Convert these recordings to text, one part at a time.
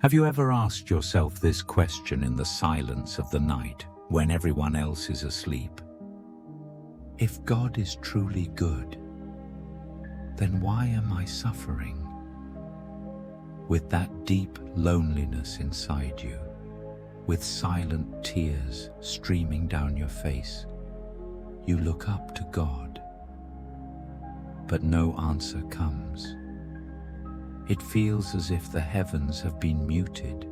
Have you ever asked yourself this question in the silence of the night, when everyone else is asleep? If God is truly good, then why am I suffering? With that deep loneliness inside you, with silent tears streaming down your face, you look up to God, but no answer comes. It feels as if the heavens have been muted.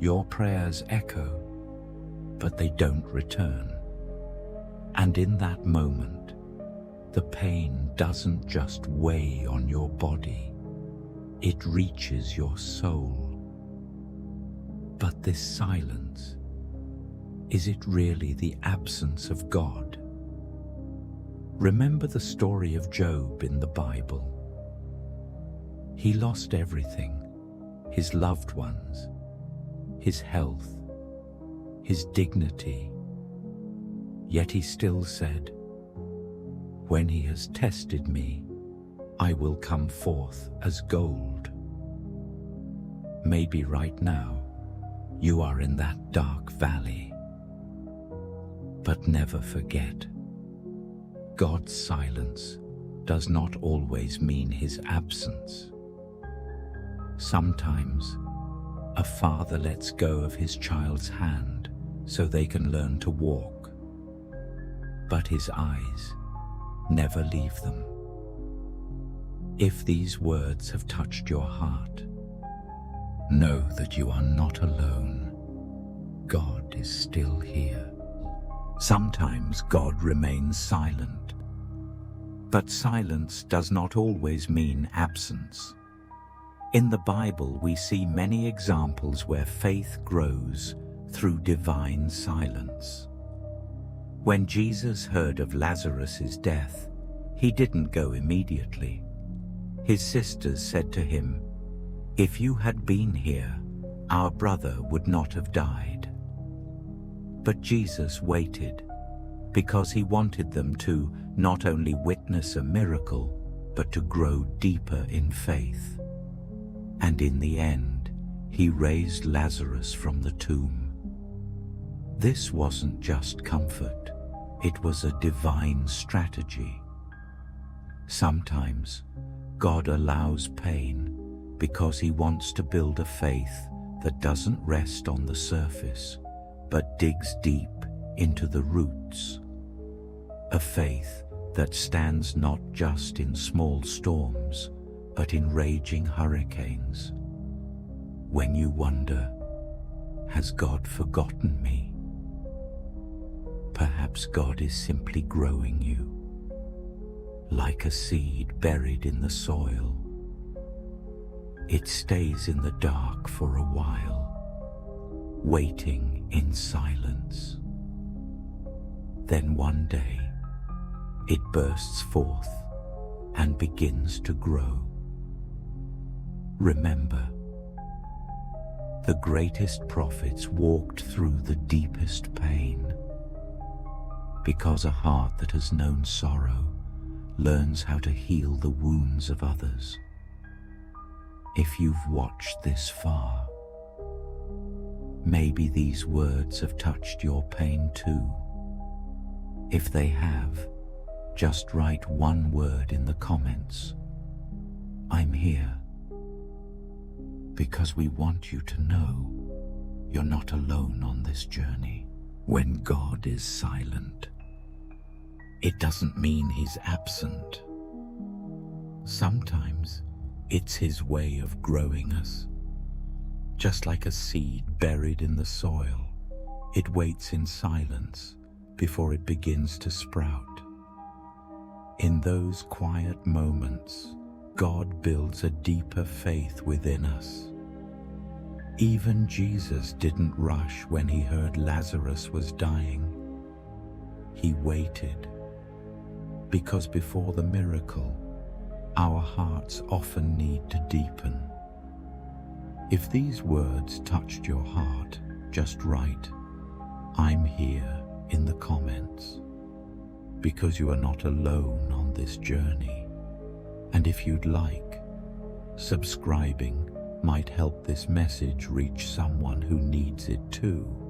Your prayers echo, but they don't return. And in that moment, the pain doesn't just weigh on your body, it reaches your soul. But this silence, is it really the absence of God? Remember the story of Job in the Bible. He lost everything, his loved ones, his health, his dignity. Yet he still said, "When he has tested me, I will come forth as gold." Maybe right now, you are in that dark valley. But never forget, God's silence does not always mean his absence. Sometimes, a father lets go of his child's hand so they can learn to walk, but his eyes never leave them. If these words have touched your heart, know that you are not alone. God is still here. Sometimes God remains silent, but silence does not always mean absence. In the Bible, we see many examples where faith grows through divine silence. When Jesus heard of Lazarus's death, he didn't go immediately. His sisters said to him, "If you had been here, our brother would not have died." But Jesus waited because he wanted them to not only witness a miracle, but to grow deeper in faith. And in the end, he raised Lazarus from the tomb. This wasn't just comfort, it was a divine strategy. Sometimes, God allows pain because he wants to build a faith that doesn't rest on the surface, but digs deep into the roots. A faith that stands not just in small storms, but in raging hurricanes. When you wonder, has God forgotten me? Perhaps God is simply growing you, like a seed buried in the soil. It stays in the dark for a while, waiting in silence. Then one day, it bursts forth and begins to grow. Remember, the greatest prophets walked through the deepest pain, because a heart that has known sorrow learns how to heal the wounds of others. If you've watched this far, maybe these words have touched your pain too. If they have, just write one word in the comments: "I'm here." Because we want you to know you're not alone on this journey. When God is silent, it doesn't mean he's absent. Sometimes it's his way of growing us. Just like a seed buried in the soil, it waits in silence before it begins to sprout. In those quiet moments, God builds a deeper faith within us. Even Jesus didn't rush when he heard Lazarus was dying. He waited, because before the miracle, our hearts often need to deepen. If these words touched your heart, just write, "I'm here," in the comments, because you are not alone on this journey. And if you'd like, subscribing might help this message reach someone who needs it too.